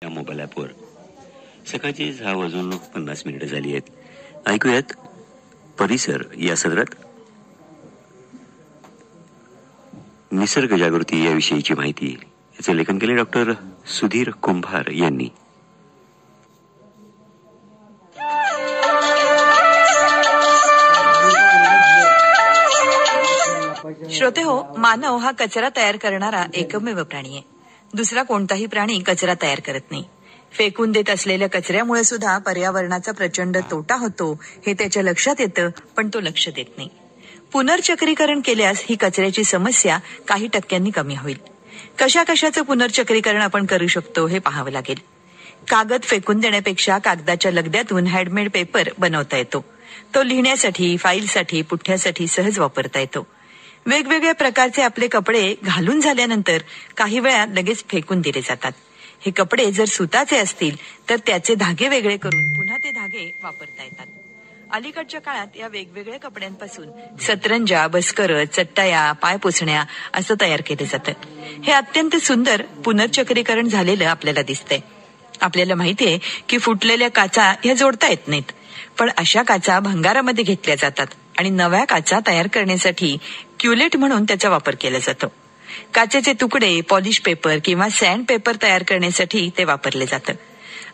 या मोबाईल ॲपवर. सकाळची 6:50 झाली आहेत. ऐकूयात परिसर या सदरात निसर्ग जागृती याविषयीची माहिती. याचे लेखन केले डॉक्टर सुधीर कुंभार यांनी. श्रोते हो, मानव हा कचरा तयार करणारा एकमेव प्राणी आहे. दुसरा कोणताही प्राणी कचरा तयार करत नाही. फेकून देत असलेल्या कचऱ्यामुळे सुद्धा पर्यावरणाचा प्रचंड तोटा होतो हे त्याच्या लक्षात येतं, पण तो लक्ष देत नाही. पुनर्चक्रीकरण केल्यास ही कचऱ्याची समस्या काही टक्क्यांनी कमी होईल. कशाचं पुनर्चक्रीकरण आपण करू शकतो हे पाहावं लागेल. कागद फेकून देण्यापेक्षा कागदाच्या लगद्यातून हँडमेड पेपर बनवता येतो. तो लिहिण्यासाठी, फाईलसाठी, पुठ्ठ्यासाठी सहज वापरता येतो. वेगवेगळ्या प्रकारचे आपले कपडे घालून झाल्यानंतर काही वेळा लगेच फेकून दिले जातात. हे कपडे जर सुताचे असतील तर त्याचे धागे वेगळे करून पुन्हा ते धागे वापरता येतात. अलीकडच्या काळात या वेगवेगळ्या कपड्यांपासून सतरंजा, बस्कर, चट्टाया, पाय पुसण्या असं तयार केलं जातं. हे अत्यंत सुंदर पुनर्चक्रीकरण झालेलं आपल्याला दिसतंय. आपल्याला माहितीये की फुटलेल्या काचा ह्या जोडता येत नाहीत, पण अशा काचा भंगारामध्ये घेतल्या जातात आणि नव्या काचा तयार करण्यासाठी क्युलेट म्हणून त्याचा वापर केला जातो. काचेचे तुकडे, पॉलिश पेपर किंवा सँड पेपर तयार करण्यासाठी ते वापरले जातं.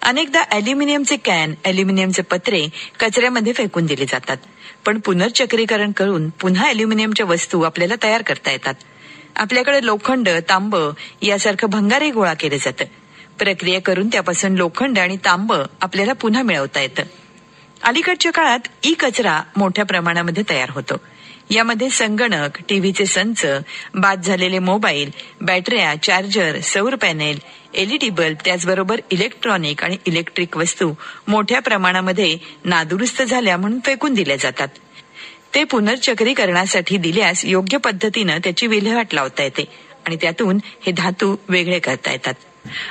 अनेकदा अॅल्युमिनियमचे कॅन, अॅल्युमिनियमचे पत्रे कचऱ्यामध्ये फेकून दिले जातात, पण पुनर्चक्रीकरण करून पुन्हा अॅल्युमिनियमच्या वस्तू आपल्याला तयार करता येतात. आपल्याकडे लोखंड, तांब यासारखं भंगारही गोळा केलं जातं. प्रक्रिया करून त्यापासून लोखंड आणि तांब आपल्याला पुन्हा मिळवता येतं. अलीकडच्या काळात ई कचरा मोठ्या प्रमाणामध्ये तयार होतो. यामध्ये संगणक, टीव्हीचे संच, बाद झालेले मोबाईल, बॅटऱ्या, चार्जर, सौर पॅनेल, एलईडी बल्ब, त्याचबरोबर इलेक्ट्रॉनिक आणि इलेक्ट्रिक वस्तू मोठ्या प्रमाणामध्ये नादुरुस्त झाल्या म्हणून फेकून दिल्या जातात. ते पुनर्चक्रीकरणासाठी दिल्यास योग्य पद्धतीनं त्याची विल्हेवाट लावता येते आणि त्यातून हे धातू वेगळे करता येतात.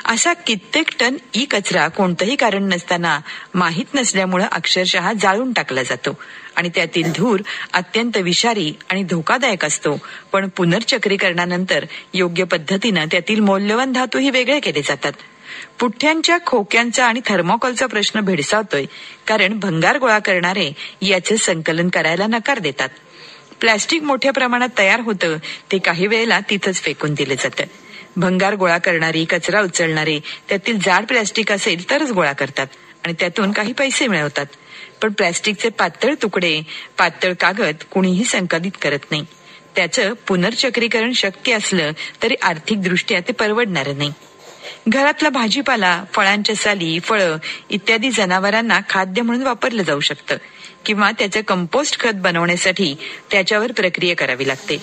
असा कित्येक टन ई कचरा कोणतंही कारण नसताना, माहीत नसल्यामुळे अक्षरशः जाळून टाकला जातो आणि त्यातील धूर अत्यंत विषारी आणि धोकादायक असतो. पण पुनर्चक्रीकरणानंतर योग्य पद्धतीनं त्यातील मौल्यवान धातूही वेगळे केले जातात. पुठ्ठ्यांच्या, खोक्यांचा आणि थर्मोकॉलचा प्रश्न भेडसावतोय, कारण भंगार गोळा करणारे याचे संकलन करायला नकार देतात. प्लॅस्टिक मोठ्या प्रमाणात तयार होतं, ते काही वेळेला तिथंच फेकून दिले जातं. भंगार गोळा करणारी, कचरा उचलणारे त्यातील जाड प्लॅस्टिक असेल तरच गोळा करतात आणि त्यातून काही पैसे मिळवतात. पण प्लॅस्टिकचे पातळ तुकडे, पातळ कागद कुणीही संकलित करत नाही. त्याचं पुनर्चक्रीकरण शक्य असलं तरी आर्थिकदृष्ट्या ते परवडणार नाही. घरातला भाजीपाला, फळांच्या साली, फळं इत्यादी जनावरांना खाद्य म्हणून वापरलं जाऊ शकतं किंवा त्याचं कंपोस्ट खत बनवण्यासाठी त्याच्यावर प्रक्रिया करावी लागते.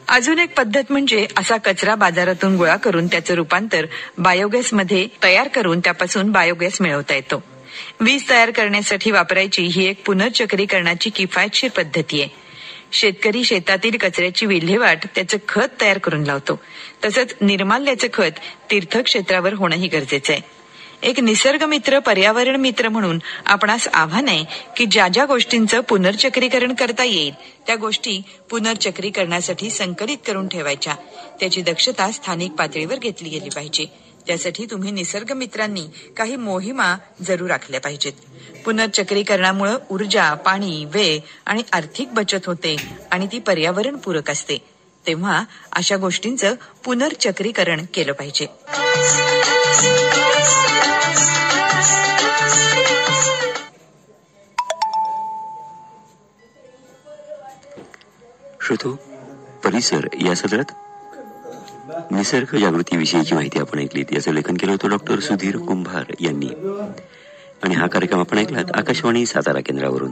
अजून एक पद्धत म्हणजे असा कचरा बाजारातून गोळा करून त्याचं रूपांतर बायोगॅसमध्ये तयार करून त्यापासून बायोगॅस मिळवता येतो. वीज तयार करण्यासाठी वापरायची ही एक पुनर्चक्रीकरणाची किफायतशीर पद्धती आहे. शेतकरी शेतातील कचऱ्याची विल्हेवाट त्याचं खत तयार करून लावतो. तसंच निर्माल्याचं खत तीर्थक्षेत्रावर होणंही गरजेचं आहे. एक निसर्ग मित्र, पर्यावरण मित्र म्हणून आपणास आव्हान आहे की ज्या ज्या गोष्टींचं पुनर्चक्रीकरण करता येईल त्या गोष्टी पुनर्चक्रीकरणासाठी संकलित करून ठेवायच्या. त्याची दक्षता स्थानिक पातळीवर घेतली गेली पाहिजे. त्यासाठी तुम्ही निसर्ग मित्रांनी काही मोहिमा जरूर आखल्या पाहिजेत. पुनर्चक्रीकरणामुळे ऊर्जा, पाणी, वेळ आणि आर्थिक बचत होते आणि ती पर्यावरण पूरक असते. तेव्हा अशा गोष्टींचं पुनर्चक्रीकरण केलं पाहिजे. श्रोतो, परिसर या सदरात निसर्ग जागृती विषयीची माहिती आपण ऐकली. याचं लेखन केलं होतं डॉक्टर सुधीर कुंभार यांनी आणि हा कार्यक्रम आपण ऐकलात आकाशवाणी सातारा केंद्रावरून.